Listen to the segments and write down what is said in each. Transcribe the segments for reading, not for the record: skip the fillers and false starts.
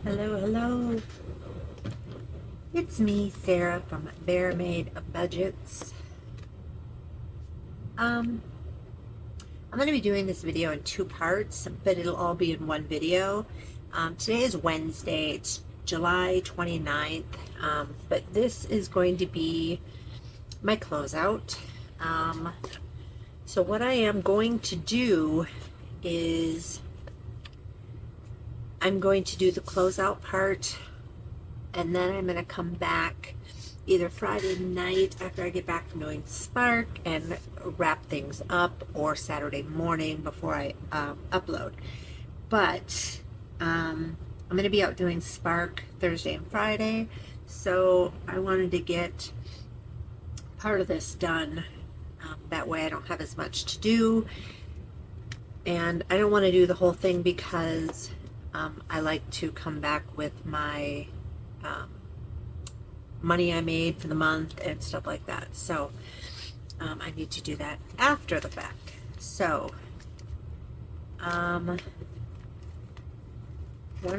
Hello, hello. It's me, Sarah from Bear Made Budgets. I'm going to be doing this video in two parts, but it'll all be in one video. Today is Wednesday. It's July 29th, but this is going to be my closeout. So what I am going to do is I'm going to do the closeout part, and then I'm going to come back either Friday night after I get back from doing Spark and wrap things up, or Saturday morning before I upload. But I'm going to be out doing Spark Thursday and Friday, so I wanted to get part of this done. That way I don't have as much to do, and I don't want to do the whole thing because I like to come back with my money I made for the month and stuff like that. So I need to do that after the fact. So one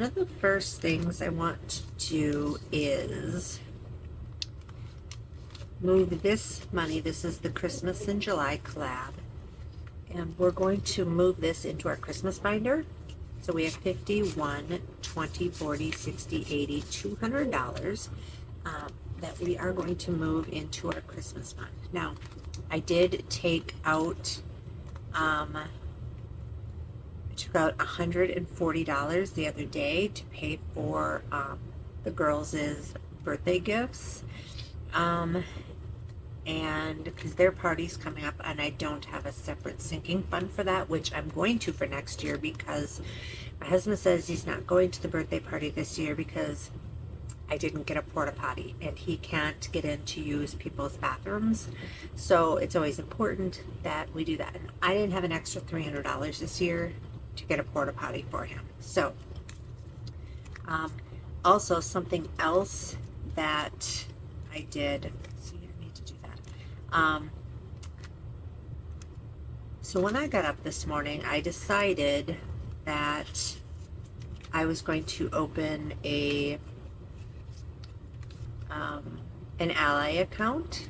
of the first things I want to do is move this money. This is the Christmas in July collab, and we're going to move this into our Christmas binder. So we have 51, 20, 40, 60, 80, $200 that we are going to move into our Christmas fund. Now, I did take out, I took out $140 the other day to pay for the girls' birthday gifts. And because their party's coming up, and I don't have a separate sinking fund for that, which I'm going to for next year, because my husband says he's not going to the birthday party this year because I didn't get a porta potty and he can't get in to use people's bathrooms. So it's always important that we do that. And I didn't have an extra $300 this year to get a porta potty for him. So also something else that I did, so when I got up this morning, I decided that I was going to open an Ally account.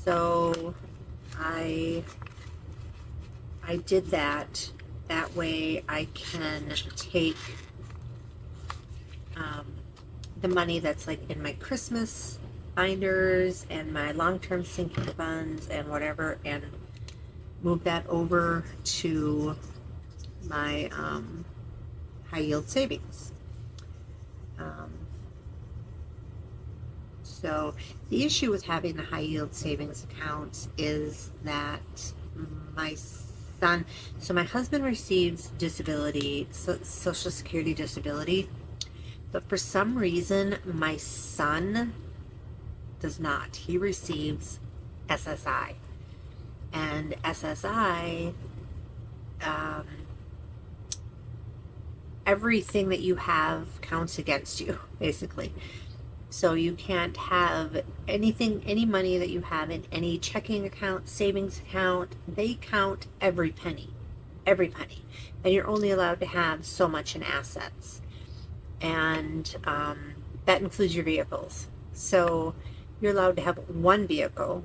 So I did that. That way I can take the money that's like in my Christmas binders and my long-term sinking funds and whatever, and move that over to my high yield savings. So the issue with having the high yield savings accounts is that my son, so my husband receives disability, Social Security disability, but for some reason my son does not. He receives SSI, and SSI, everything that you have counts against you, basically. So you can't have anything, any money that you have in any checking account, savings account, they count every penny, and you're only allowed to have so much in assets, and that includes your vehicles. So you're allowed to have one vehicle,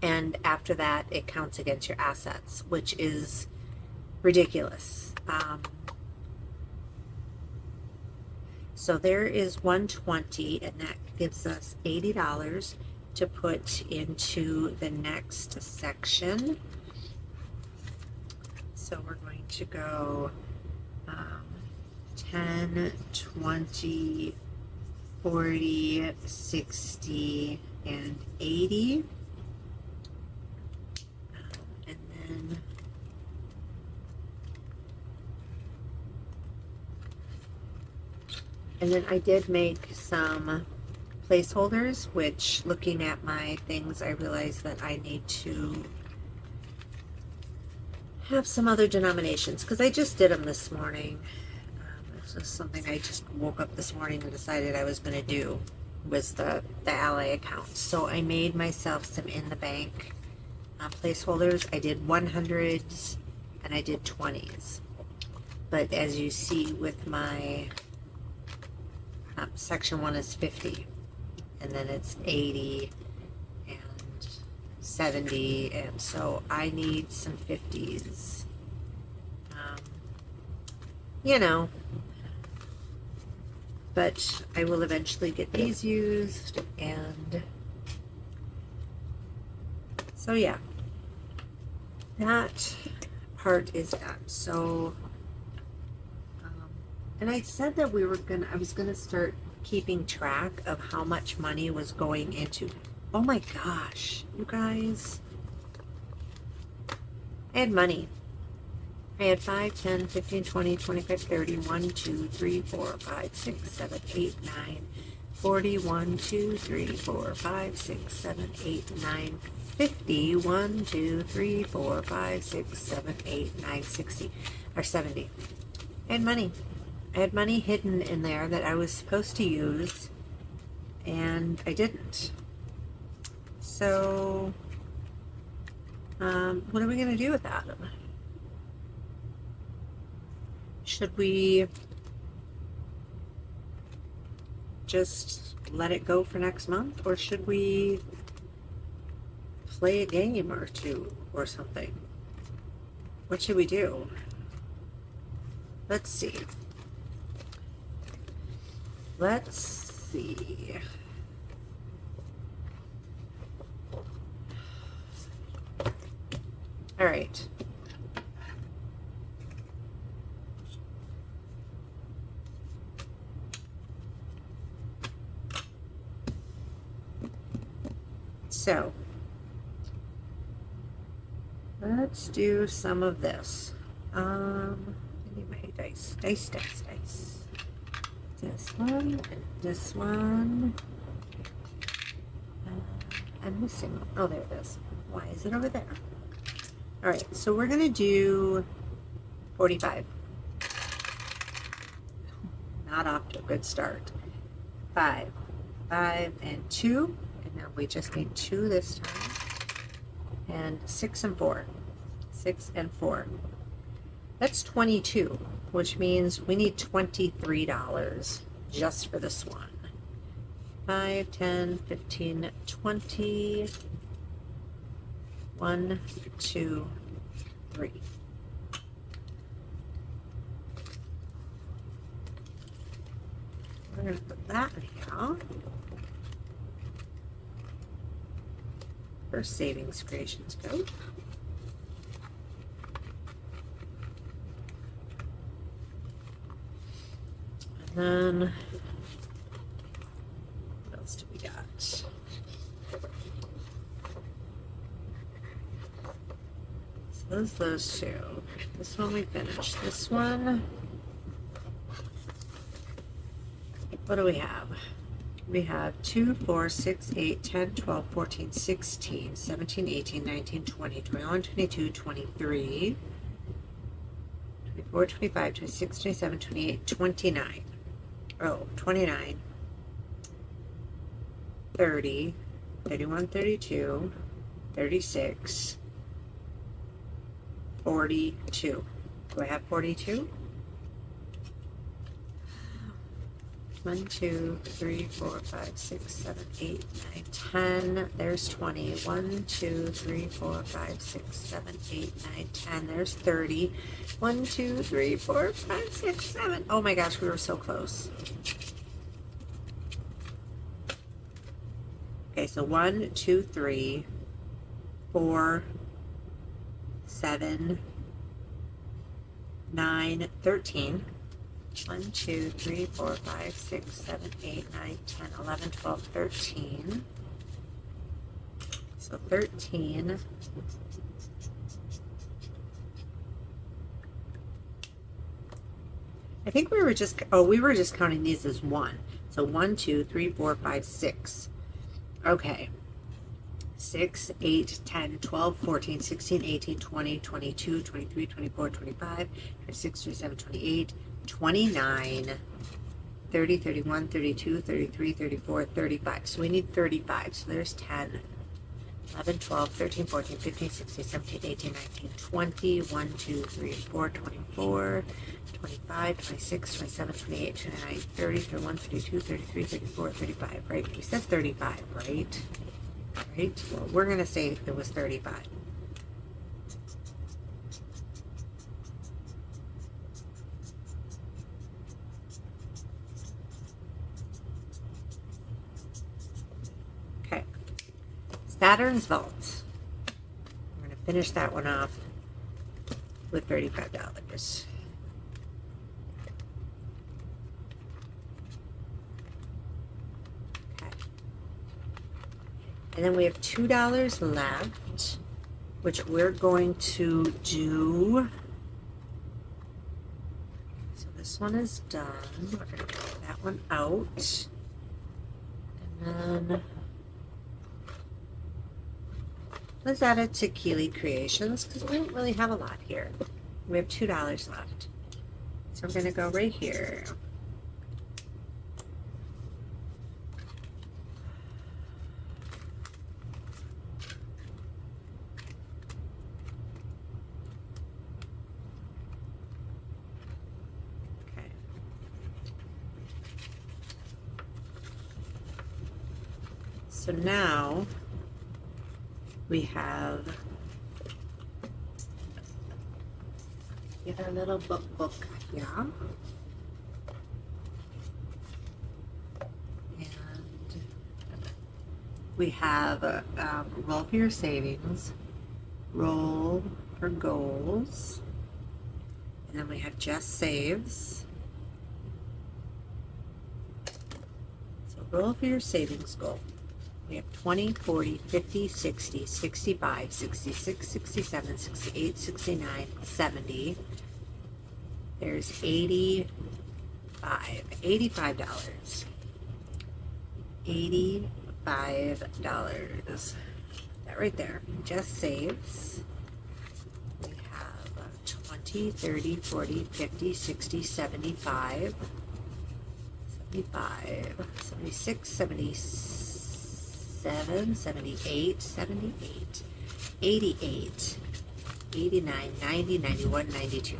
and after that it counts against your assets, which is ridiculous. So there is 120, and that gives us $80 to put into the next section. So we're going to go 10, 20, 40, 60, and 80. And then I did make some placeholders, which, looking at my things, I realized that I need to have some other denominations, because I just did them this morning. It's just something I just woke up this morning and decided I was going to do, was the Ally account. So I made myself some in the bank placeholders. I did 100s and I did 20s. But as you see with my section 1 is 50, and then it's 80 and 70, and so I need some 50s. You know, but I will eventually get these used, and so yeah, that part is done. So and I said that I was gonna start keeping track of how much money was going into. Oh my gosh, you guys, I had money. I had 5, 10, 15, 20, 25, 30, 1, 2, 3, 4, 5, 6, 7, 8, 9, 40, 1, 2, 3, 4, 5, 6, 7, 8, 9, 50, 1, 2, 3, 4, 5, 6, 7, 8, 9, 60, or 70. I had money. I had money hidden in there that I was supposed to use, and I didn't. So, what are we going to do with that? Should we just let it go for next month, or should we play a game or two or something? What should we do? Let's see. Let's see. All right. So, let's do some of this. I need my dice. Dice. This one and this one. I'm missing one. Oh, there it is. Why is it over there? All right, so we're going to do 45. Not off to a good start. 5, 5, and 2. And now we just need 2 this time. And 6 and 4. 6 and 4. That's 22, which means we need $23 just for this one. 5, 10, 15, 20. 1, 2, 3. We're going to put that in here. First savings creations code. And then, what else do we got? So those two. This one we finished. This one, what do we have? We have 2, 4, 6, 8, 10, 12, 14, 16, 17, 18, 19, 20, 21, 22, 23, 24, 25, 26, 27, 28, 29. Oh, 29, 30, 31, 32, 36, 42. Do I have 42? 1, 2, 3, 4, 5, 6, 7, 8, 9, 10. There's 20. 1, 2, 3, 4, 5, 6, 7, 8, 9, 10. There's 30. 1, 2, 3, 4, 5, 6, 7. Oh my gosh, we were so close. Okay, so 1, 2, 3, 4, 7, 9, 13. 1, 2, 3, 4, 5, 6, 7, 8, 9, 10, 11, 12, 13. So 13. I think we were just counting these as 1. So 1, 2, 3, 4, 5, 6. Okay. 6, 8, 10, 12, 14, 16, 18, 20, 22, 23, 24, 25, 26, 27, 28, 29, 30, 31, 32, 33, 34, 35. So we need 35. So there's 10. 11, 12, 13, 14, 15, 16, 17, 18, 19, 20, 1, 2, 3, 4, 24, 25, 26, 27, 28, 29, 30, 31, 32, 33, 34, 35, right? We said 35, right? Right? Well, we're going to say it was 35. Okay. Saturn's Vault. We're going to finish that one off with $35. Okay. And then we have $2 left, which we're going to do. So this one is done. We're going to get that one out. And then let's add it to Keeley Creations because we don't really have a lot here. We have $2 left. So we're going to go right here. Okay. So now we have our little book here. And we have roll for your savings, roll for goals, and then we have just saves. So roll for your savings goal. We have 20, 40, 50, 60, 65, 66, 67, 68, 69, 70. There's $85. $85. That right there. Just saves. We have 20, 30, 40, 50, 60, 75, 75, 76, 77, 78, 78, 88, 89, 90, 91, 92.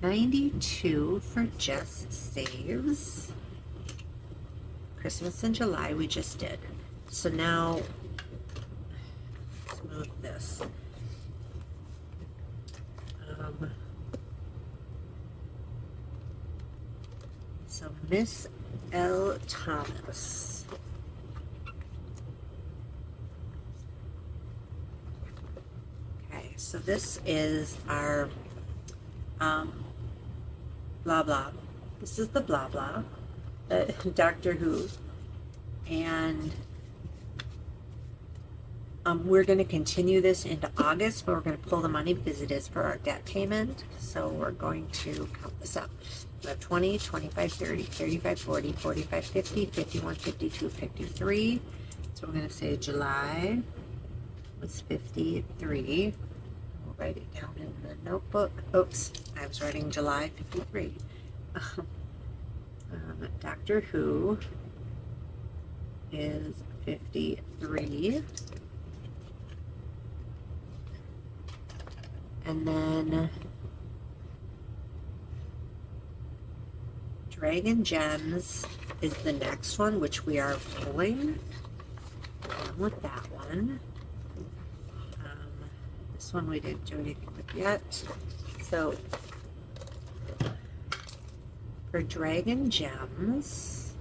92 for just saves. Christmas in July we just did. So now let's move this. So Miss L. Thomas. Okay, so this is our blah blah. This is the blah blah, Doctor Who, and we're going to continue this into August, but we're going to pull the money because it is for our debt payment. So we're going to count this up. We have 20, 25, 30, 35, 40, 45, 50, 51, 52, 53. So we're going to say July was 53. We'll write it down in the notebook. Oops, I was writing July 53. Doctor Who is 53. And then Dragon Gems is the next one, which we are pulling. Along with that one. This one we didn't do anything with yet. So for Dragon Gems,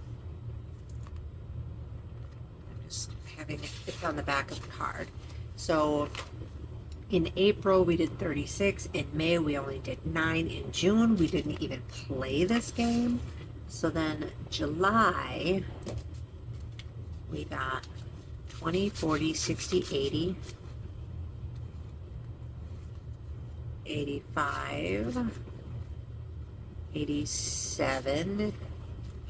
I'm just having it's on the back of the card. So in April we did 36. In May we only did 9. In June we didn't even play this game. So then July we got 20, 40, 60, 80, 85, 87,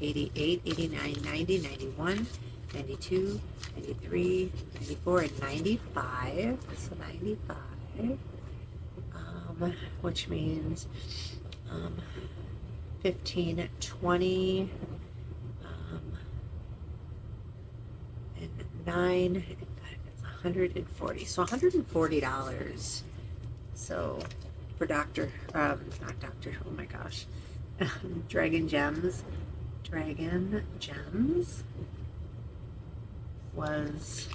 88, 89, 90, 91, 92, 93, 94, and 95. So 95, which means 15, 20, and 9, and 5 is 140. So $140. So for not Doctor, oh my gosh. Dragon Gems. Dragon Gems was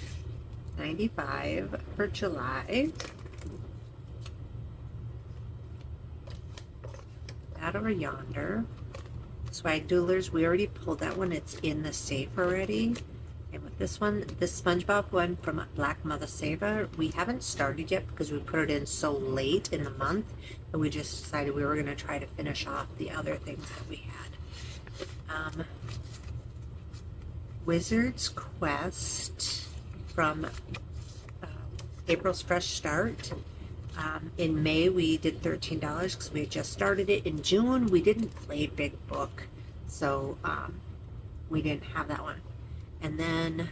95 for July. That over yonder. Swag Duelers, we already pulled that one. It's in the safe already. And with this one, this SpongeBob one from Black Mother Saver, we haven't started yet because we put it in so late in the month that we just decided we were going to try to finish off the other things that we had. Wizard's Quest from April's Fresh Start. In May we did $13 because we had just started it. In June we didn't play Big Book, so we didn't have that one. And then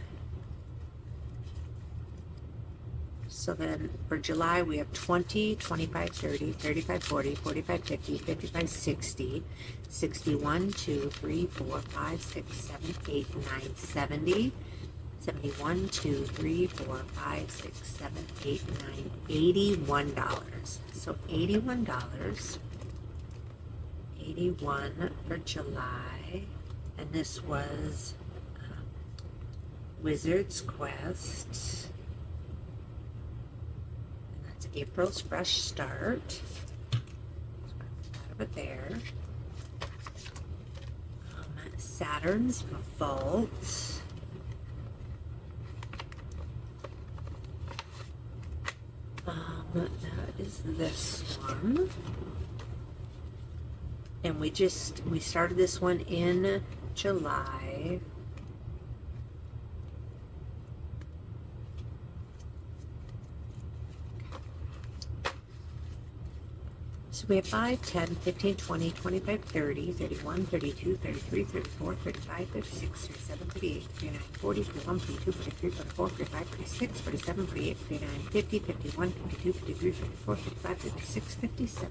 for July we have 20, 25, 30, 35, 40, 45, 50, 55, 60, 61, 2, 3, 4, 5, 6, 7, 8, 9, 70, 71, 2, 3, 4, 5, 6, 7, 8, 9, $81. So $81. 81 for July. And this was Wizard's Quest. And that's April's Fresh Start. So out of it there. Saturn's Vault. That is this one. And we started this one in July. So we have 5, 10, 15, 20, 25, 30, 31, 32, 33, 34, 35, 36, 37, 38, 39, 40, 41, 42, 43, 44, 45, 46, 47, 48, 49, 50, 51, 52, 53, 54, 55, 56, $57.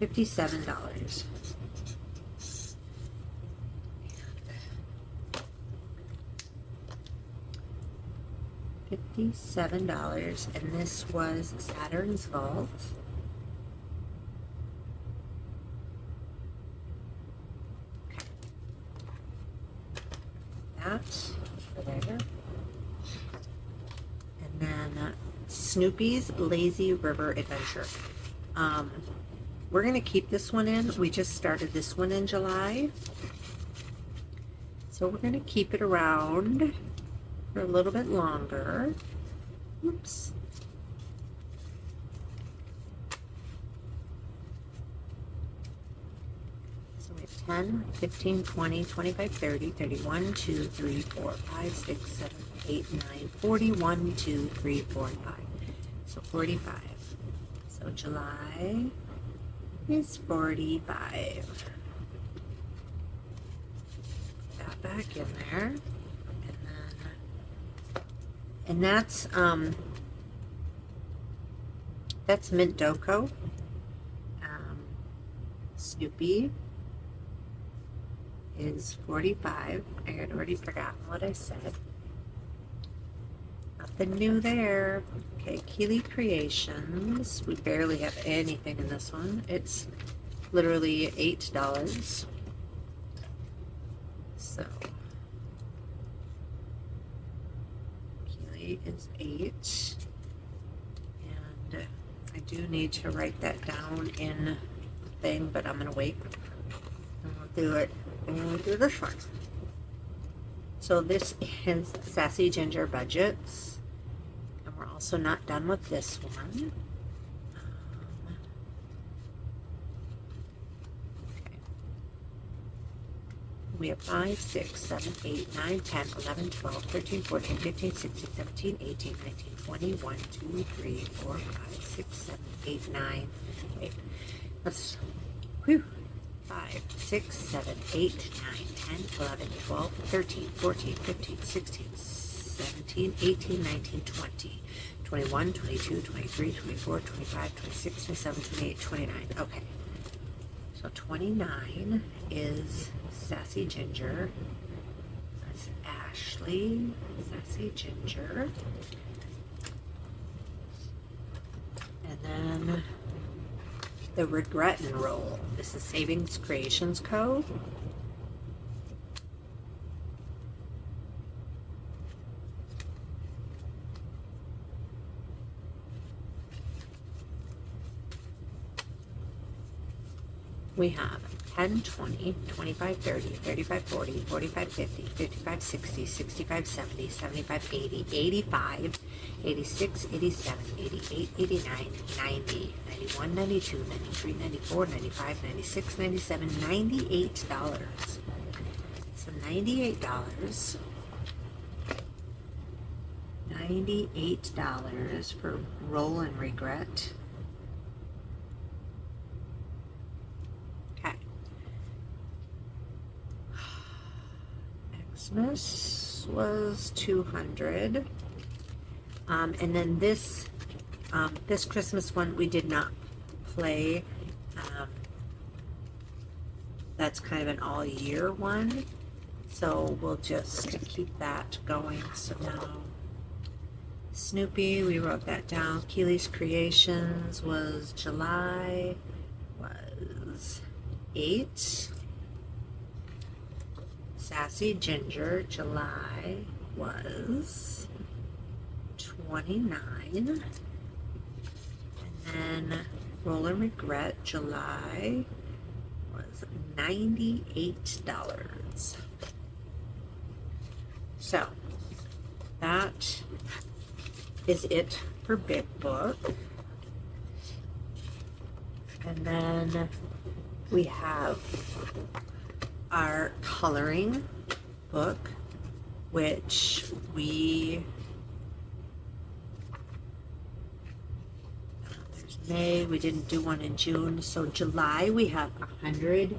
$57. $57, and this was Saturn's Vault. That over there. And then Snoopy's Lazy River Adventure. We're going to keep this one in. We just started this one in July. So we're going to keep it around for a little bit longer. Oops. So we have 10, 15, 20, 25, 30, 31, 2, 3, 4, 5, 6, 7, 8, 9, 41, 2, 3, 4, and 5. So 45. So July is 45. Put that back in there. And that's Mint Doko. Snoopy is 45. I had already forgotten what I said. Nothing new there. Okay, Keeley Creations. We barely have anything in this one. It's literally $8. So Keeley is 8. And I do need to write that down in the thing, but I'm gonna wait. And we'll do it when we do this one. So this is Sassy Ginger Budgets. And we're also not done with this one. Okay. We have 5, 6, 7, 8, 9, 10, 11, 12, 13, 14, 15, 16, 17, 18, 19, 20, 1, 2, 3, 4, 5, 6, 7, 8, 9. Wait. Let's, whew. 5, 6, 7, 8, 9, 10, 11, 12, 13, 14, 15, 16, 17, 18, 19, 20, 21, 22, 23, 24, 25, 26, 27, 28, 29. Okay. So 29 is Sassy Ginger. Let's add Ashley, Sassy Ginger. And then the Regret and Roll. This is Savings Creations Co. We have 10, 20, 25, 30, 35, 40, 45, 50, 55, 60, 65, 70, 75, 80, 85, 86, 87, 88, 89, 90, 91, 92, 93, 94, 95, 96, 97, $98. So $98. $98 for Roll and Regret. Okay. Xmas was 200. And then this Christmas one we did not play. That's kind of an all year one. So we'll just keep that going. So now Snoopy, we wrote that down. Keely's Creations was July, was 8. Sassy Ginger, July was 29. And then Roll and Regret, July was $98. So that is it for Big Book. And then we have our coloring book, which there's May, we didn't do one in June. So July we have $130,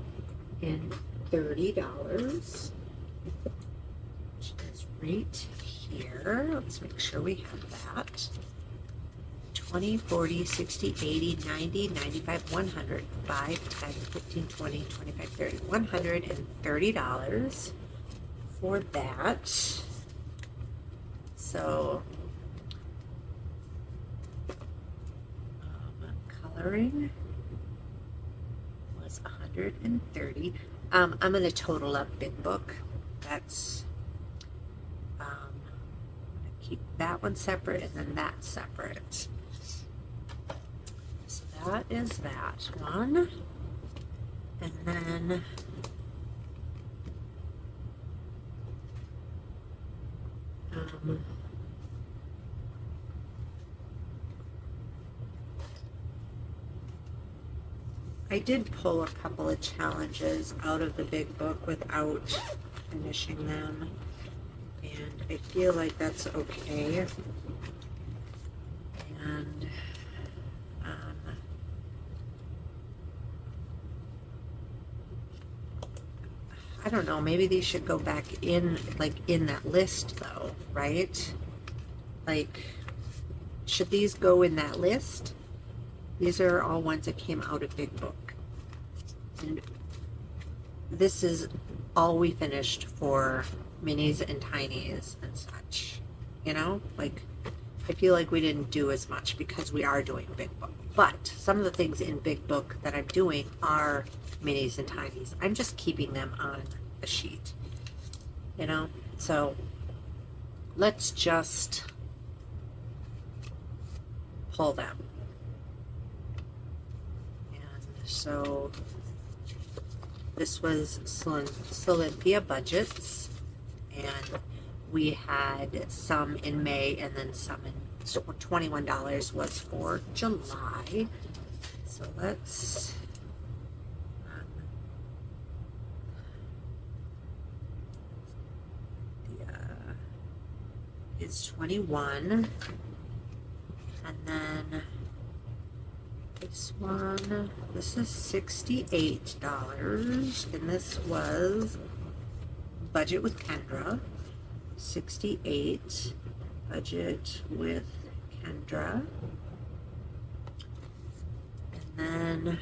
which is right here. Let's make sure we have that. 20, 40, 60, 80, 90, 95, 100, 5, 10, 15, 20, 25, 30, $130 for that. So coloring was 130. I'm going to total up Big Book. That's keep that one separate and then that separate. So that is that one. And then I did pull a couple of challenges out of the Big Book without finishing them, and I feel like that's okay. And I don't know, maybe these should go back in, like in that list though, right? Like, should these go in that list? These are all ones that came out of Big Book. And this is all we finished for minis and tinies and such. You know, like, I feel like we didn't do as much because we are doing Big Book. But some of the things in Big Book that I'm doing are minis and tinies. I'm just keeping them on the sheet, you know? So let's just pull them. And so this was Olympia budgets, and we had some in May and then some in, so $21 was for July. So let's is 21, and then this one, this is $68, and this was budget with Kendra. 68 budget with Kendra. And then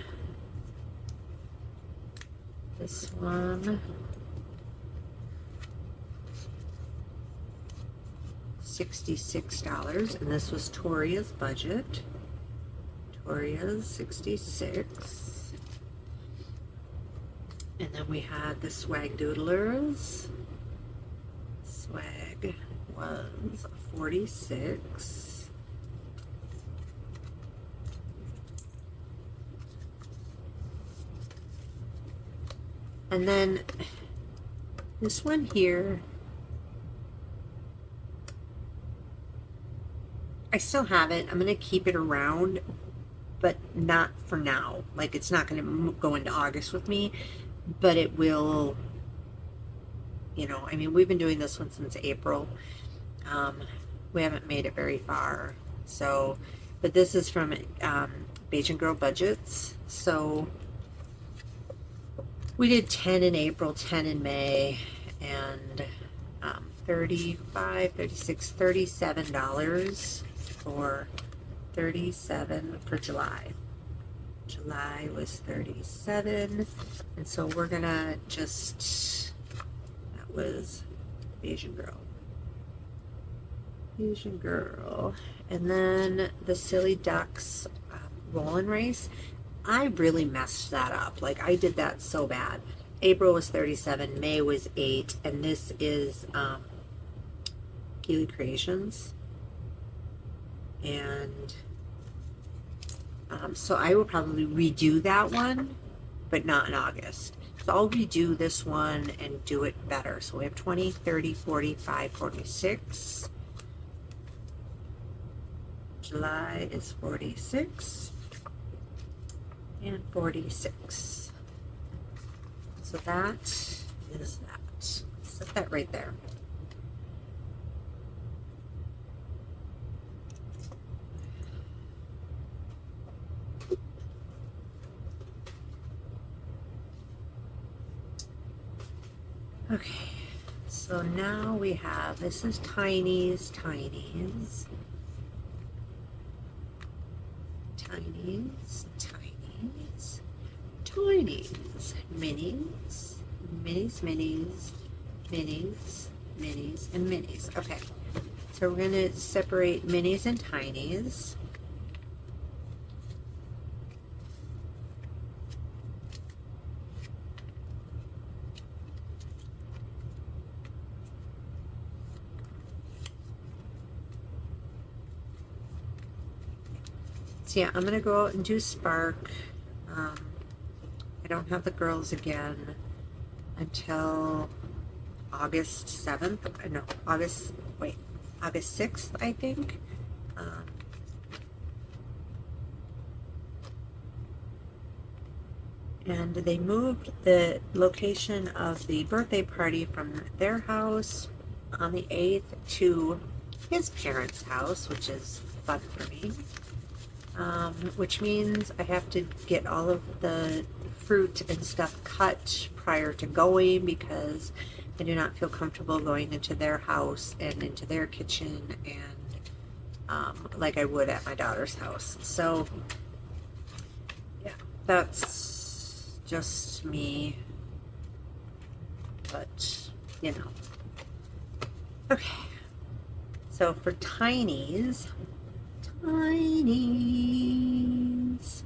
this one $66, and this was Toria's budget. Toria's 66. And then we had the Swag Doodlers. Swag was 46. And then this one here, I still have it. I'm going to keep it around, but not for now. Like, it's not going to go into August with me, but it will, you know, I mean, we've been doing this one since April. We haven't made it very far. So, but this is from Beige and Girl Budgets. So we did 10 in April, 10 in May, and $35, $36, $37 for 37 for July. July was 37, and so we're gonna just, that was Asian Girl. Asian Girl. And then the Silly Ducks Roll and Race. I really messed that up. Like, I did that so bad. April was 37, May was 8, and this is Keely Creations. And so I will probably redo that one, but not in August. So I'll redo this one and do it better. So we have 20, 30, 45, 46. July is 46 and 46. So that is that. Set that right there. Okay, so now we have, this is Tiny's, Tiny's, Tiny's, Tiny's, Tiny's, Minis, Minis, Minis, Minis, Minis, and Minis. Okay, so we're going to separate Minis and Tiny's. So yeah, I'm going to go out and do Spark. I don't have the girls again until August 7th. No, August 6th, I think. And they moved the location of the birthday party from their house on the 8th to his parents' house, which is fun for me. Which means I have to get all of the fruit and stuff cut prior to going, because I do not feel comfortable going into their house and into their kitchen and like I would at my daughter's house. So yeah, that's just me, but you know. Okay, so for Tiny's,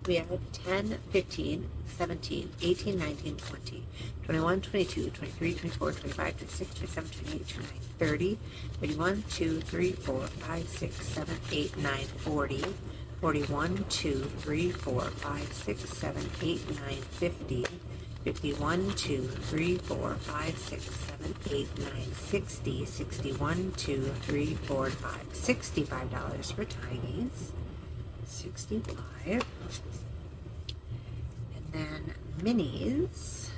we have 10, 15, 17, 18, 19, 20, 21, 22, 23, 24, 25, 26, 27, 28, 29, 30, 31, 2, 3, 4, 5, 6, 7, 8, 9, 40, 41, 2, 3, 4, 5, 6, 7, 8, 9, 50, 51, 2, 3, 4, 5, 6, 7, 8, 9, 60, 61, 2, 3, 4, 5, $65 for Tiny's. 65. And then Minis.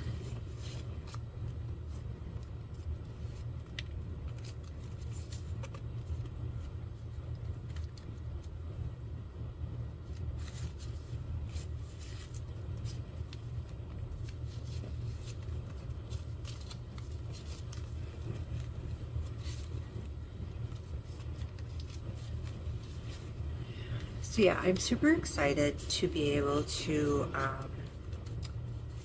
So yeah, I'm super excited to be able to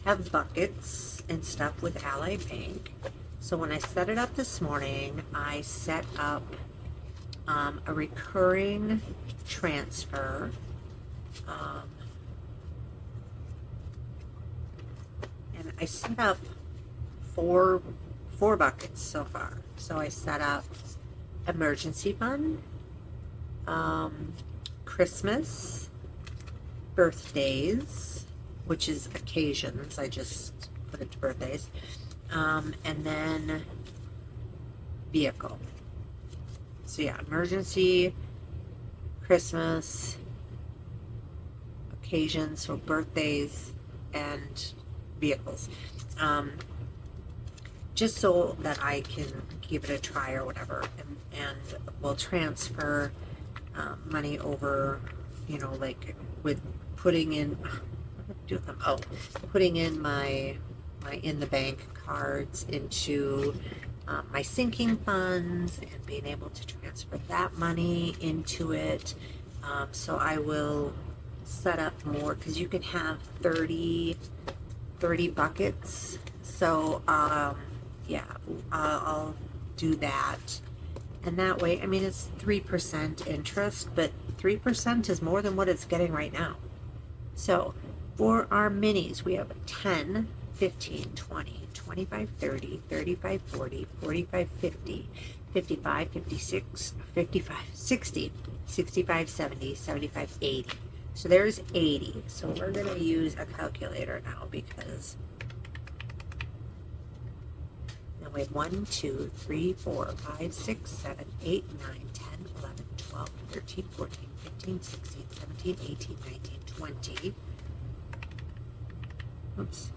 have buckets and stuff with Ally Bank. So when I set it up this morning, I set up a recurring transfer, and I set up four buckets so far. So I set up emergency fund, Christmas, birthdays, which is occasions. I just put it to birthdays, and then vehicle. So yeah, emergency, Christmas, occasions, so birthdays, and vehicles. Just so that I can give it a try or whatever, and we'll transfer money over, you know, like with putting in, putting in my in the bank cards into my sinking funds and being able to transfer that money into it. So I will set up more, because you can have 30 buckets. So yeah, I'll do that. And that way, I mean, it's 3% interest, but 3% is more than what it's getting right now. So for our minis, we have 10, 15, 20, 25, 30, 35, 40, 45, 50, 55, 56, 55, 60, 65, 70, 75, 80. So there's 80. So we're going to use a calculator now, because now we have 1, 2, 3, 4, 5, 6, 7, 8, 9, 10, 11, 12, 13, 14, 15, 16, 17, 18, 19, 20. Oops.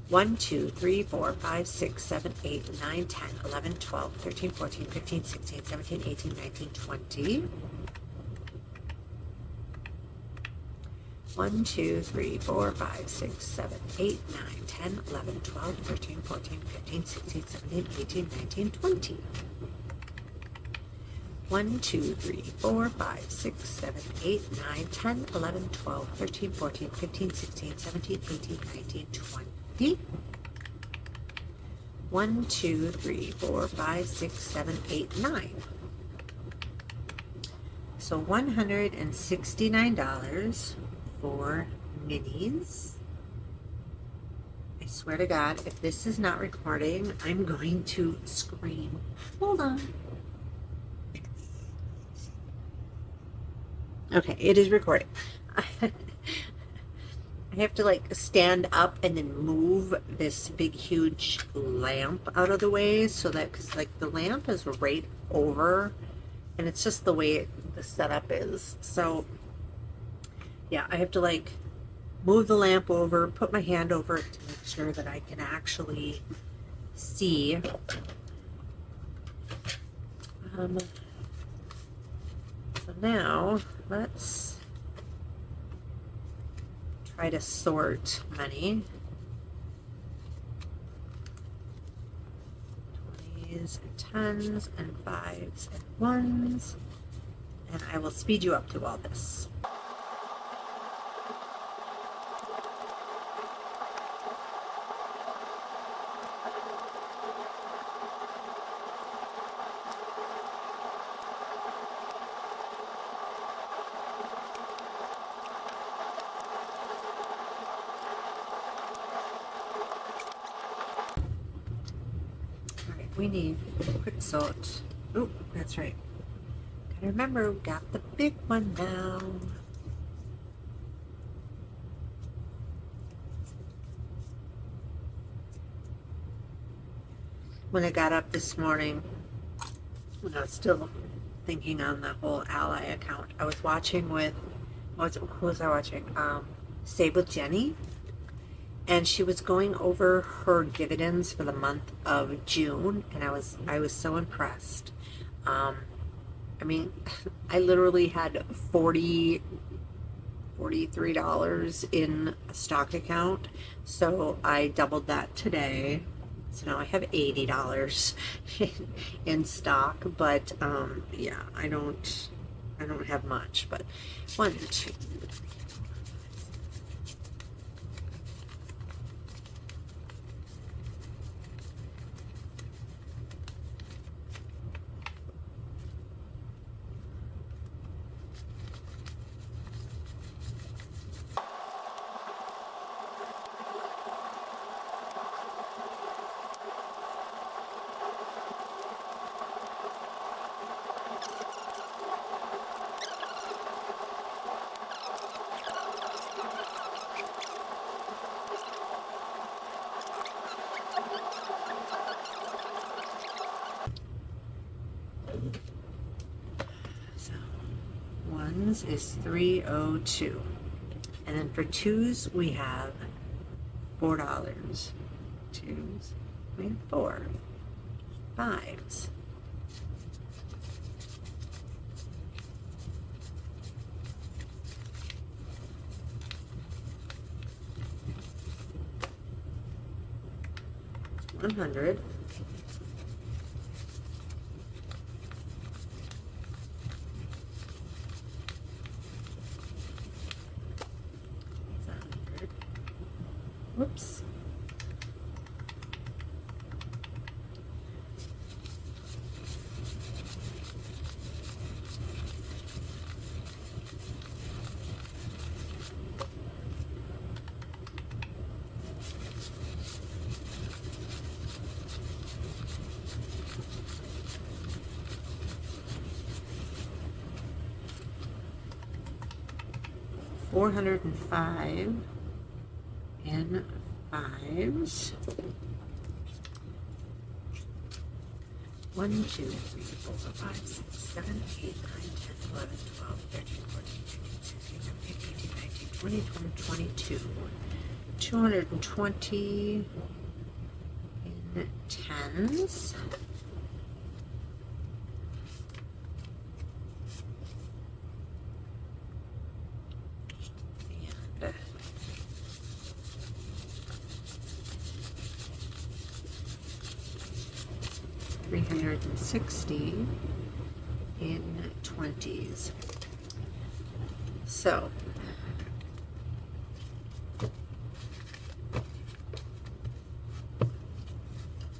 1, 2, 3, 4, 5, 6, 7, 8, 9, 10, 11, 12, 13, 14, 15, 16, 17, 18, 19, 20. 1, 2, 3, 4, 5, 6, 7, 8, 9, 10, 11, 12, 13, 14, 15, 16, 17, 18, 19, 20. 1, 2, 3, 4, 5, 6, 7, 8, 9, 10, 11, 12, 13, 14, 15, 16, 17, 18, 19, 20. 1, 2, 3, 4, 5, 6, 7, 8, 9. So $169 for minis. I swear to God, if this is not recording, I'm going to scream. Hold on. Okay, it is recording. I have to like stand up and then move this big huge lamp out of the way, so that, because like the lamp is right over, and it's just the way the setup is. So yeah, I have to like move the lamp over, put my hand over it to make sure that I can actually see. So now let's try to sort money. 20s and 10s and 5s and 1s. And I will speed you up through all this. We need quick sort. Oh, that's right. Gotta remember, we got the big one now. When I got up this morning, when I was still thinking on the whole Ally account, I was watching with, who was I watching? Save with Jenny. And she was going over her dividends for the month of June, and I was so impressed. I mean, I literally had $43 in a stock account, so I doubled that today. So now I have $80 in stock, but yeah, I don't have much, but 1, 2, 3, ones is 302. And then for twos, we have $4. Twos, we have 4. Fives. $100. Whoops. $405 in fives. 1, 2, 3, 4, 5, 6, 7, 8, 9, 10, 11, 12, 13, 14, 15, 16, 17, 18, 19, 20, 21, 22. 220 in tens. And 360 in 20s. So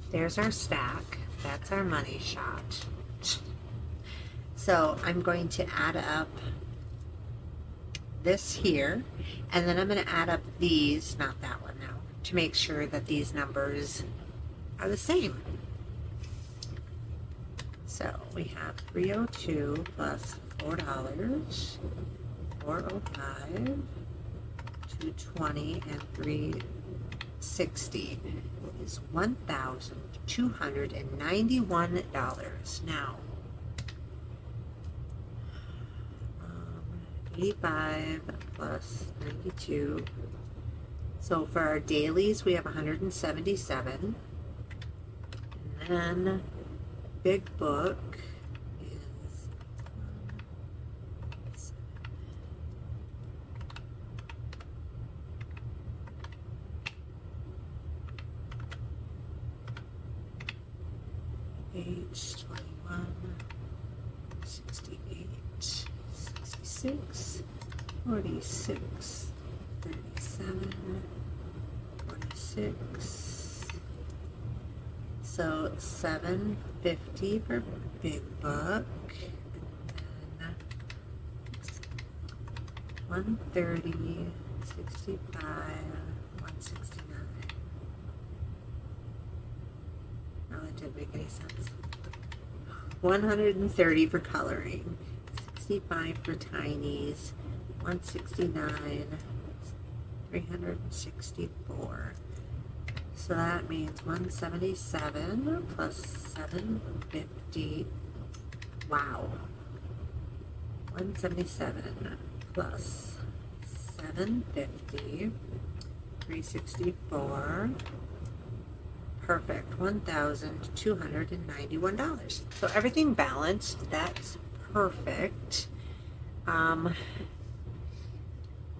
there's our stack. That's our money shot. So I'm going to add up this here, and then I'm going to add up these, not that one now, to make sure that these numbers are the same. So we have 302 plus $4, 405, 220, and 360 is $1,291. Now, 85 plus 92. So for our dailies, we have 177. And then Big Book is 21, 68, 66, 46, 37, 46. So $750 for Big Book, and then 130, 65, 169. No, that didn't make any sense. 130 for coloring, 65 for tinies, 169, 364. So that means 177 plus 750. Wow. 177 plus 750, 364. Perfect. $1,291. So everything balanced. That's perfect. And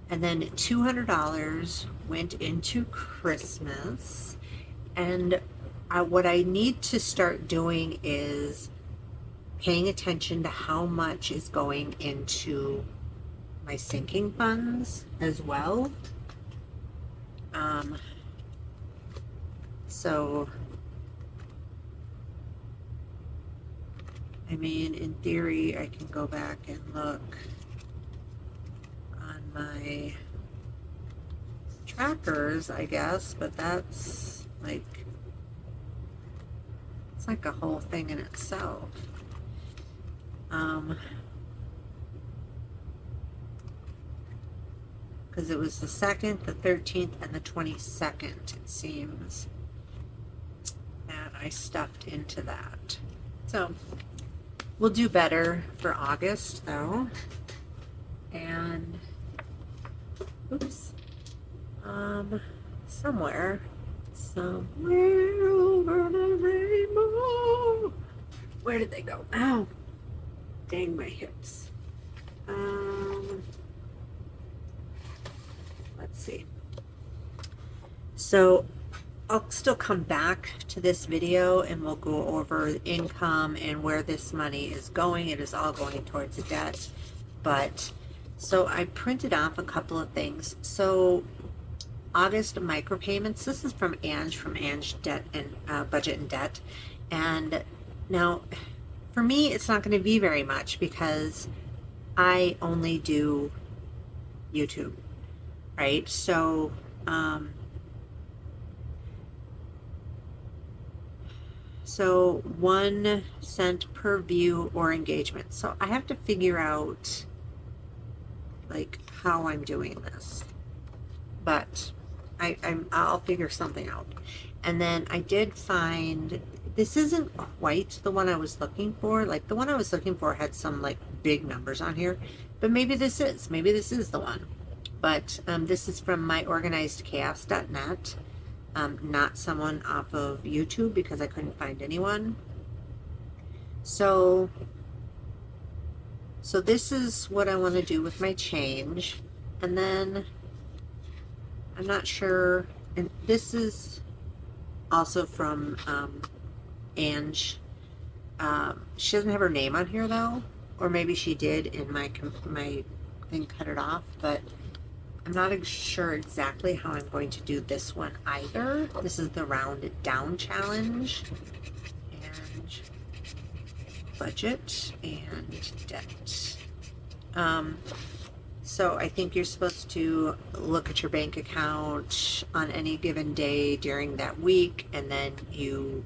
then $200 went into Christmas. And what I need to start doing is paying attention to how much is going into my sinking funds as well. So, I mean, in theory, I can go back and look on my trackers, I guess, but that's like, it's like a whole thing in itself. Because it was the 2nd, the 13th, and the 22nd, it seems, that I stuffed into that. So we'll do better for August, though. somewhere over the rainbow. Where did they go? Ow, dang my hips. Let's see. So I'll still come back to this video and we'll go over income and where this money is going. It is all going towards the debt. But so I printed off a couple of things. So August micropayments, this is from Ange Debt and Budget and Debt. And now for me, it's not going to be very much because I only do YouTube, right? So, so 1 cent per view or engagement. So I have to figure out like how I'm doing this, but I'll figure something out. And then I did find, this isn't quite the one I was looking for. Like the one I was looking for had some like big numbers on here, but maybe this is the one. But this is from myorganizedchaos.net. Not someone off of YouTube because I couldn't find anyone. So this is what I want to do with my change. And then I'm not sure, and this is also from Ange. She doesn't have her name on here though, or maybe she did and my thing cut it off, but I'm not sure exactly how I'm going to do this one either. This is the rounded down challenge, and budget and debt. So I think you're supposed to look at your bank account on any given day during that week, and then you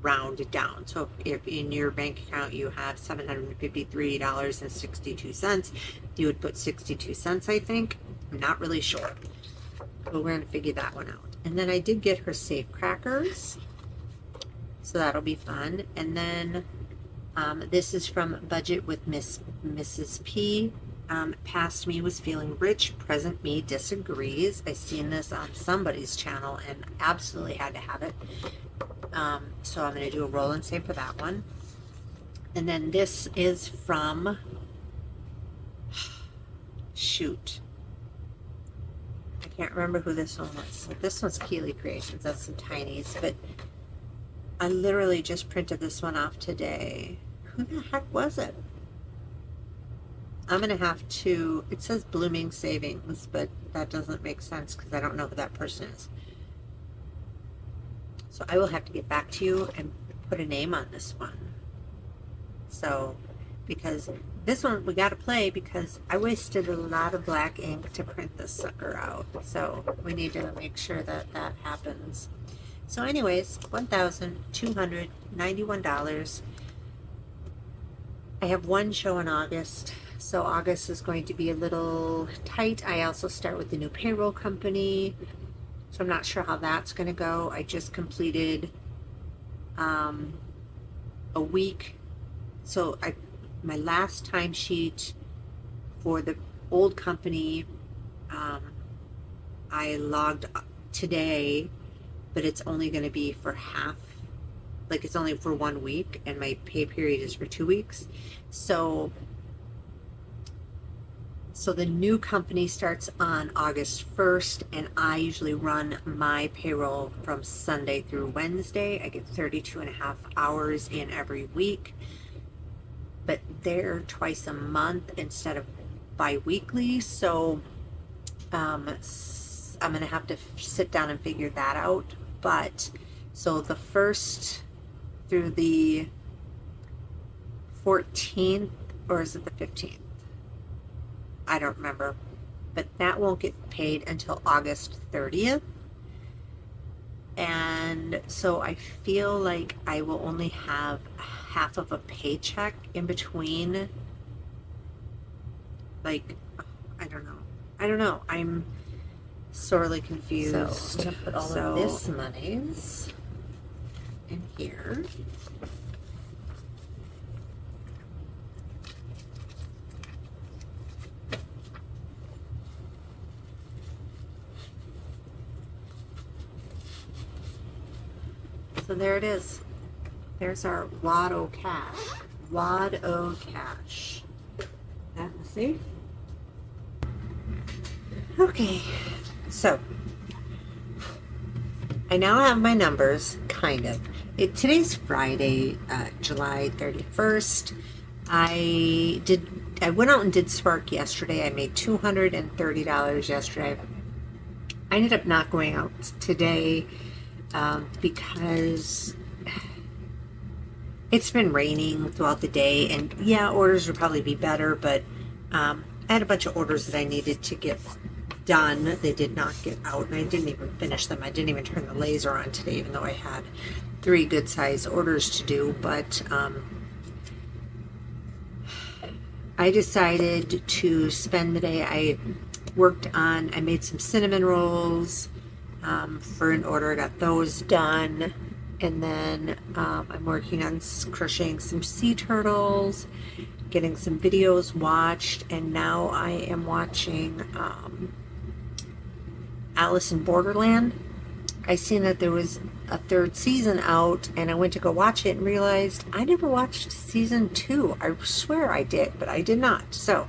round it down. So if in your bank account you have $753.62, you would put 62 cents, I think. I'm not really sure, but we're going to figure that one out. And then I did get her safe crackers, so that'll be fun. And then this is from Budget with Mrs. P. Past me was feeling rich, present me disagrees. I seen this on somebody's channel and absolutely had to have it. So I'm going to do a roll and save for that one. And then this is from, shoot, I can't remember who this one was. This one's Keeley Creations. That's some tinies, but I literally just printed this one off today. Who the heck was it? I'm going to have to, it says Blooming Savings, but that doesn't make sense because I don't know who that person is. So I will have to get back to you and put a name on this one. So, because this one we got to play because I wasted a lot of black ink to print this sucker out. So we need to make sure that that happens. So anyways, $1,291. I have one show in August. So August is going to be a little tight. I also start with the new payroll company. So I'm not sure how that's going to go. I just completed a week. So my last timesheet for the old company, I logged today, but it's only going to be for half. Like it's only for 1 week, and my pay period is for 2 weeks. So the new company starts on August 1st, and I usually run my payroll from Sunday through Wednesday. I get 32.5 hours in every week, but they're twice a month instead of bi-weekly. So I'm going to have to sit down and figure that out. But so the 1st through the 14th, or is it the 15th? I don't remember, but that won't get paid until August 30th. And so I feel like I will only have half of a paycheck in between. Like, I don't know. I'm sorely confused. So I'm gonna put all of this monies in here. So there it is. There's our wad o' cash. Wad o' cash. That in the safe. Okay, so I now have my numbers, kind of. Today's Friday, July 31st. I went out and did Spark yesterday. I made $230 yesterday. I ended up not going out today because it's been raining throughout the day, and yeah, orders would probably be better, but I had a bunch of orders that I needed to get done. They did not get out, and I didn't even finish them. I didn't even turn the laser on today, even though I had 3 good size orders to do. But I decided to spend the day. I made some cinnamon rolls for an order. I got those done. And then I'm working on crocheting some sea turtles, getting some videos watched, and now I am watching Alice in Borderland. I seen that there was a 3rd season out, and I went to go watch it and realized I never watched season 2. I swear I did, but I did not. So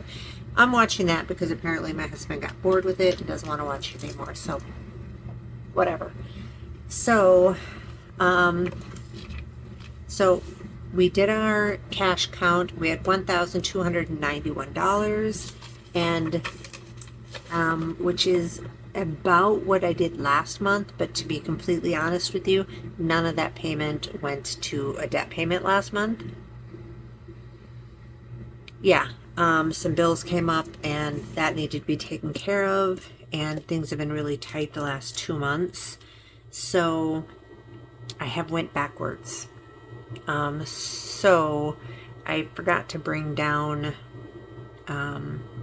I'm watching that because apparently my husband got bored with it and doesn't want to watch it anymore. So whatever. So we did our cash count. We had $1,291, and which is about what I did last month. But to be completely honest with you, none of that payment went to a debt payment last month. Yeah, some bills came up, and that needed to be taken care of, and things have been really tight the last 2 months. So I have went backwards. So I forgot to bring down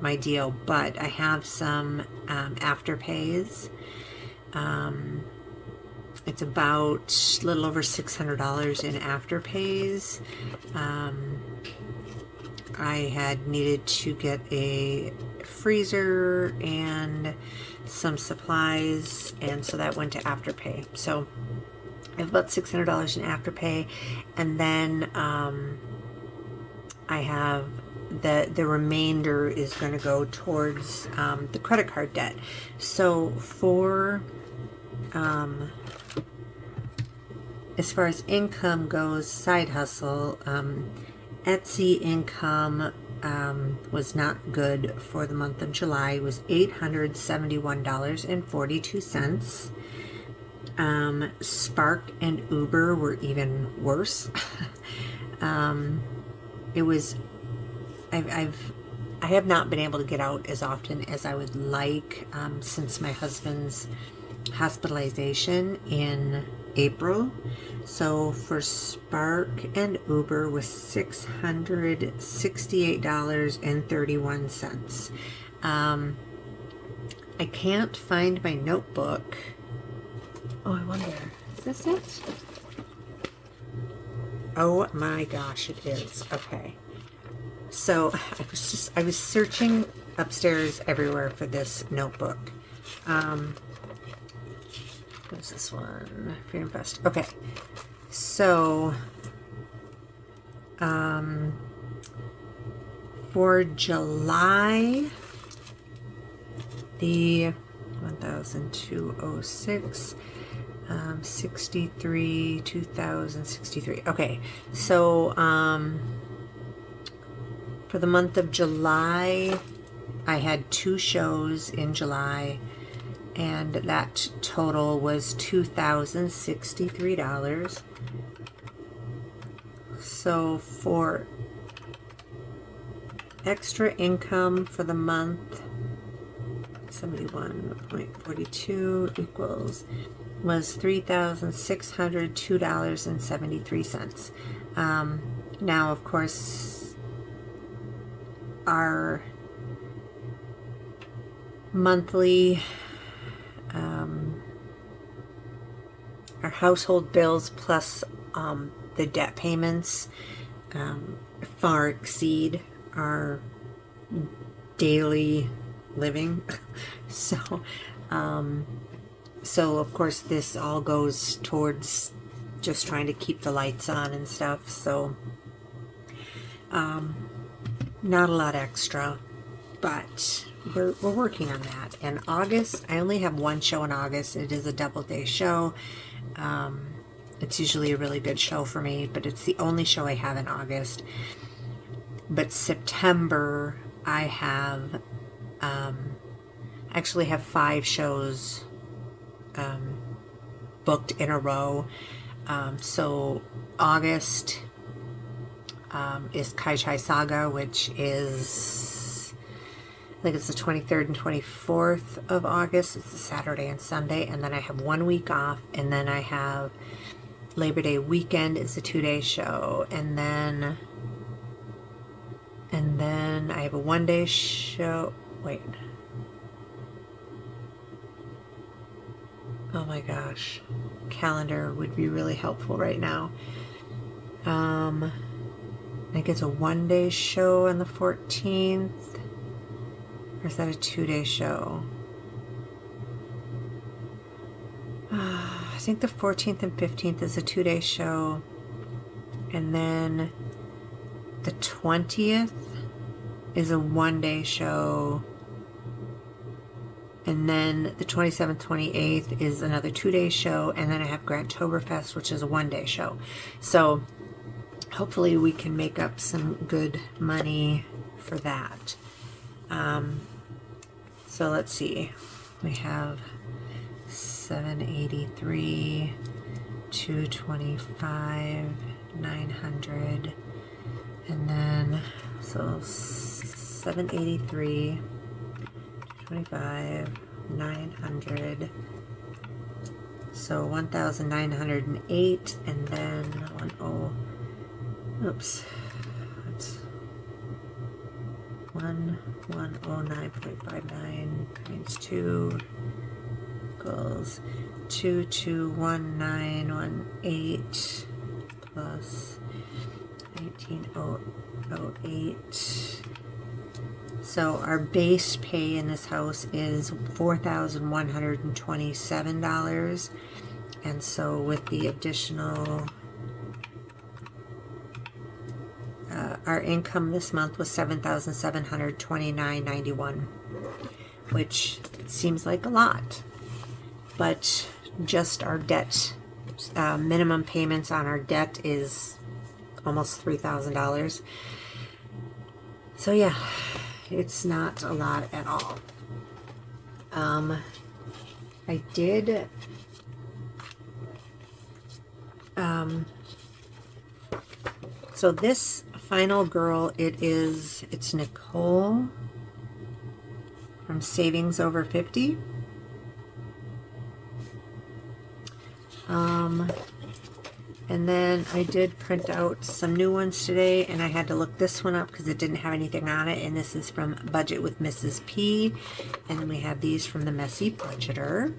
my deal, but I have some afterpays. It's about a little over $600 in afterpays. I had needed to get a freezer and some supplies, and so that went to afterpay. So I have about $600 in afterpay, and then I have the remainder is going to go towards the credit card debt. So for as far as income goes, side hustle, Etsy income was not good for the month of July. It was $871.42. Spark and Uber were even worse. It was, I have not been able to get out as often as I would like since my husband's hospitalization in April. So for Spark and Uber was $668.31. I can't find my notebook. Oh, I wonder, is this it? Oh my gosh, it is. Okay. So I was searching upstairs everywhere for this notebook. What's this one? Freedom Fest. Okay. So, for July, the 1,206, 63, 2,063. Okay. So, for the month of July, I had 2 shows in July, and that total was $2,063. So for extra income for the month, 71.42 equals was $3,602.73. Now, of course, our monthly our household bills plus the debt payments far exceed our daily living. So of course this all goes towards just trying to keep the lights on and stuff. So not a lot extra, but we're working on that. And August, I only have one show in August. It is a double day show. It's usually a really good show for me, but it's the only show I have in August. But September, I have actually have 5 shows booked in a row. So August is Kai Chai Saga, which is, I think it's the 23rd and 24th of August. It's a Saturday and Sunday. And then I have 1 week off. And then I have Labor Day weekend is a 2-day show. And then I have a 1-day show. Wait. Oh my gosh. Calendar would be really helpful right now. I think it's a 1-day show on the 14th. Or is that a 2-day show? I think the 14th and 15th is a 2-day show. And then the 20th is a 1-day show. And then the 27th, 28th is another 2-day show. And then I have Granttoberfest, which is a 1-day show. So hopefully we can make up some good money for that. So let's see. We have 783, 225, 900, and then so 783, 25, 900. So 1,908, and then oops, that's 1109.59 times 2 equals 221918 plus 1908. So our base pay in this house is $4,127, and so with the additional our income this month was $7,729.91, which seems like a lot, but just our debt, minimum payments on our debt is almost $3,000. So yeah, it's not a lot at all. I did so this final girl, it's Nicole from Savings Over 50. And then I did print out some new ones today, and I had to look this one up because it didn't have anything on it. And this is from Budget with Mrs. P. And then we have these from the Messy Budgeter.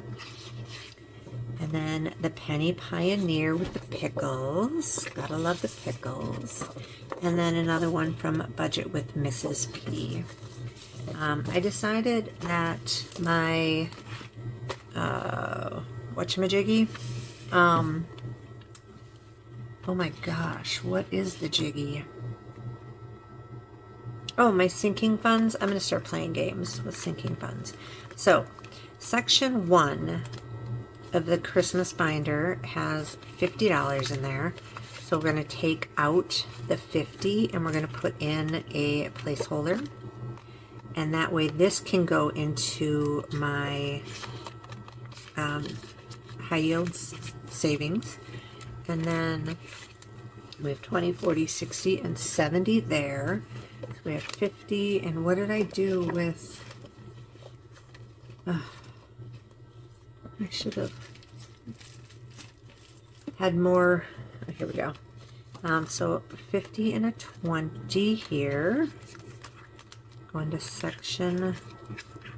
And then the Penny Pioneer with the pickles. Gotta love the pickles. And then another one from Budget with Mrs. P. I decided that my whatchamajiggy, oh my gosh, what is the jiggy? Oh, my sinking funds. I'm going to start playing games with sinking funds. So, section 1 of the Christmas binder has $50 in there. So we're going to take out the 50 and we're going to put in a placeholder. And that way this can go into my high yields savings. And then we have 20, 40, 60, and 70 there. So we have 50. And what did I do with... I should have had more. Oh, here we go. So 50 and a 20 here. Going to section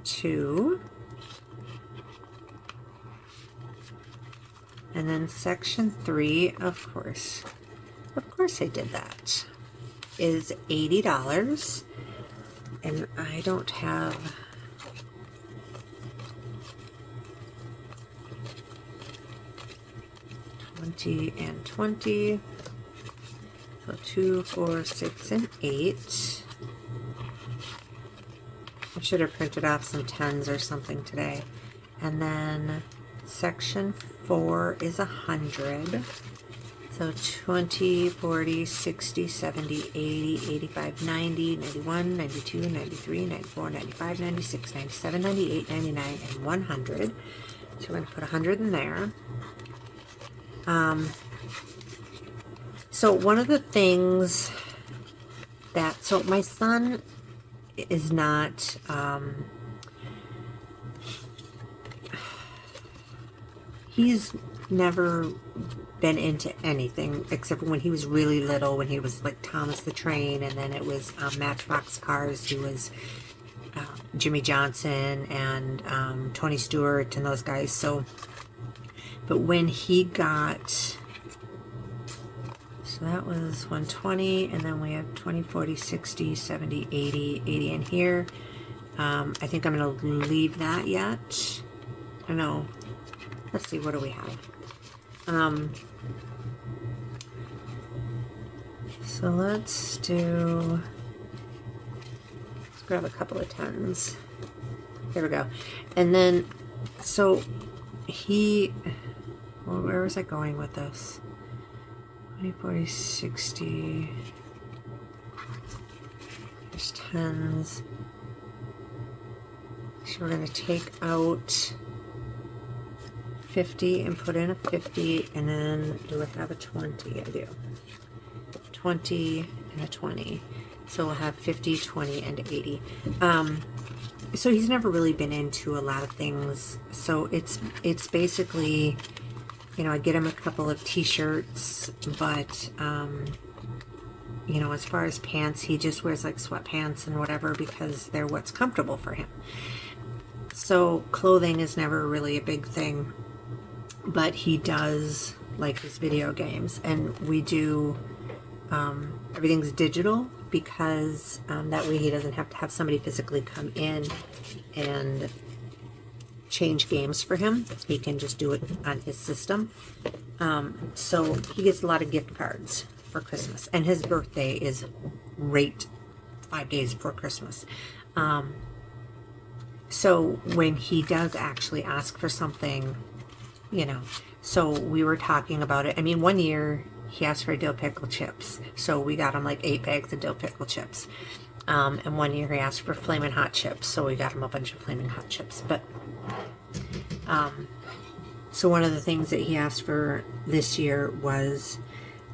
2. And then section 3, of course I did that, is $80. And I don't have... 20 and 20. So 2, 4, 6, and 8. I should have printed off some 10s or something today. And then section 4 is 100. So 20, 40, 60, 70, 80, 85, 90, 91, 92, 93, 94, 95, 96, 97, 98, 99, and 100. So we're going to put 100 in there. So one of the things that, so my son is not, he's never been into anything except when he was really little, when he was like Thomas the Train, and then it was Matchbox Cars. He was Jimmy Johnson and Tony Stewart and those guys. So, but when he got, so that was 120, and then we have 20, 40, 60, 70, 80, 80 in here. I think I'm going to leave that yet. I know. Let's see, what do we have? So let's grab a couple of 10s. There we go. And then, so well, where was I going with this? 20, 40, 60. There's 10s. So we're going to take out 50 and put in a 50, and then do I have a 20? I do. 20 and a 20. So we'll have 50, 20, and 80. So he's never really been into a lot of things. So it's basically, you know, I get him a couple of t-shirts, but you know, as far as pants, he just wears like sweatpants and whatever because they're what's comfortable for him. So clothing is never really a big thing, but he does like his video games, and we do, everything's digital because that way he doesn't have to have somebody physically come in and change games for him. He can just do it on his system. So he gets a lot of gift cards for Christmas, and his birthday is right 5 days before Christmas. So when he does actually ask for something, you know, so we were talking about it. I mean, one year he asked for dill pickle chips, so we got him like 8 bags of dill pickle chips. And one year he asked for Flamin' Hot chips, so we got him a bunch of Flamin' Hot chips. But so one of the things that he asked for this year was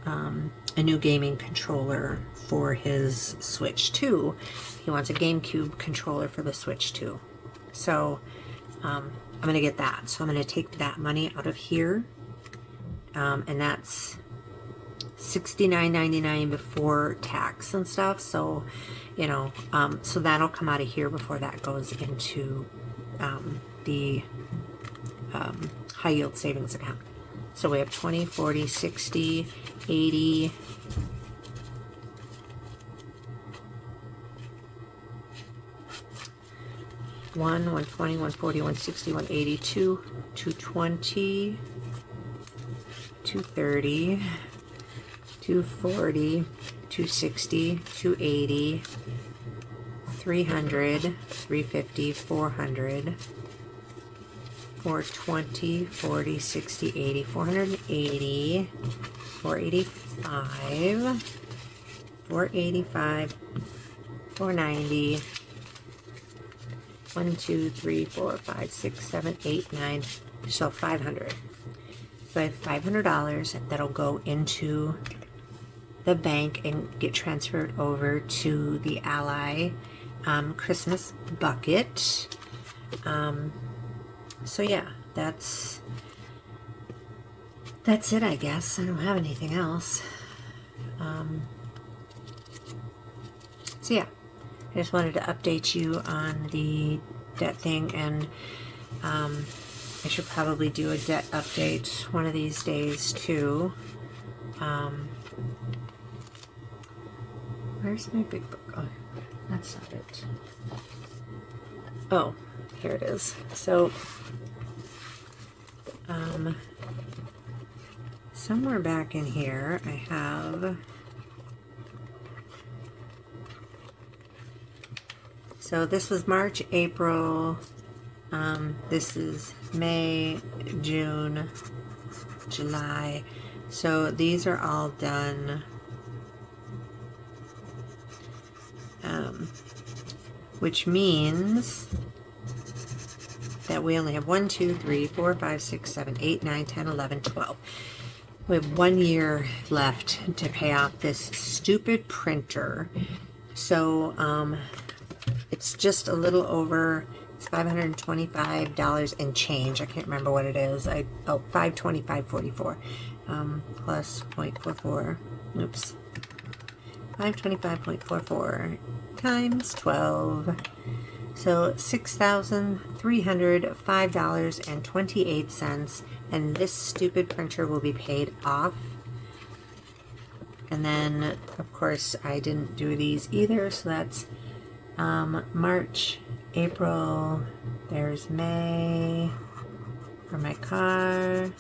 a new gaming controller for his Switch 2. He wants a GameCube controller for the Switch 2. So I'm going to get that. So I'm going to take that money out of here, and that's $69.99 before tax and stuff. So, you know, so that'll come out of here before that goes into the high yield savings account. So we have 20, 40, 60, 80, 120, 140, 160, 180, 220, 230, 240, 260, 280, 300, 350, 400, 420, 40, 60, 80, 480, 485, 485, 490, 1, 2, 3, 4, 5, 6, 7, 8, 9, so 500. So I have $500 that'll go into the bank and get transferred over to the Ally Christmas bucket. So yeah, that's it, I guess. I don't have anything else. So yeah, I just wanted to update you on the debt thing, and I should probably do a debt update one of these days too. Where's my big book? Oh, that's not it. Oh, here it somewhere back in here I have, so this was March, April, this is May, June, July. So these are all done, which means that we only have 1, 2, 3, 4, 5, 6, 7, 8, 9, 10, 11, 12. We have 1 year left to pay off this stupid printer. So it's just a little over, it's $525 and change. I can't remember what it is. $525.44 plus 0.44. Oops. 525.44 times 12. So $6,305.28, and this stupid printer will be paid off. And then, of course, I didn't do these either, so that's March, April, there's May for my car,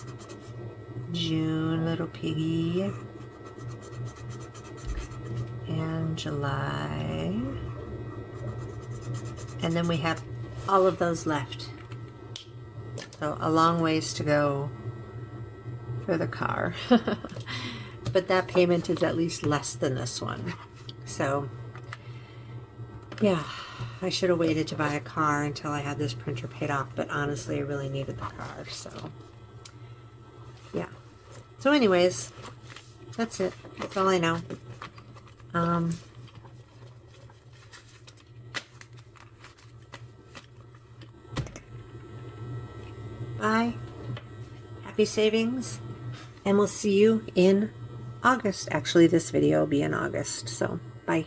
June, little piggy, and July. And then we have all of those left. So a long ways to go for the car. But that payment is at least less than this one. So yeah, I should have waited to buy a car until I had this printer paid off, but honestly I really needed the car, so yeah. So anyways, that's it. That's all I know. Bye. Happy savings. And we'll see you in August. Actually, this video will be in August. So, bye.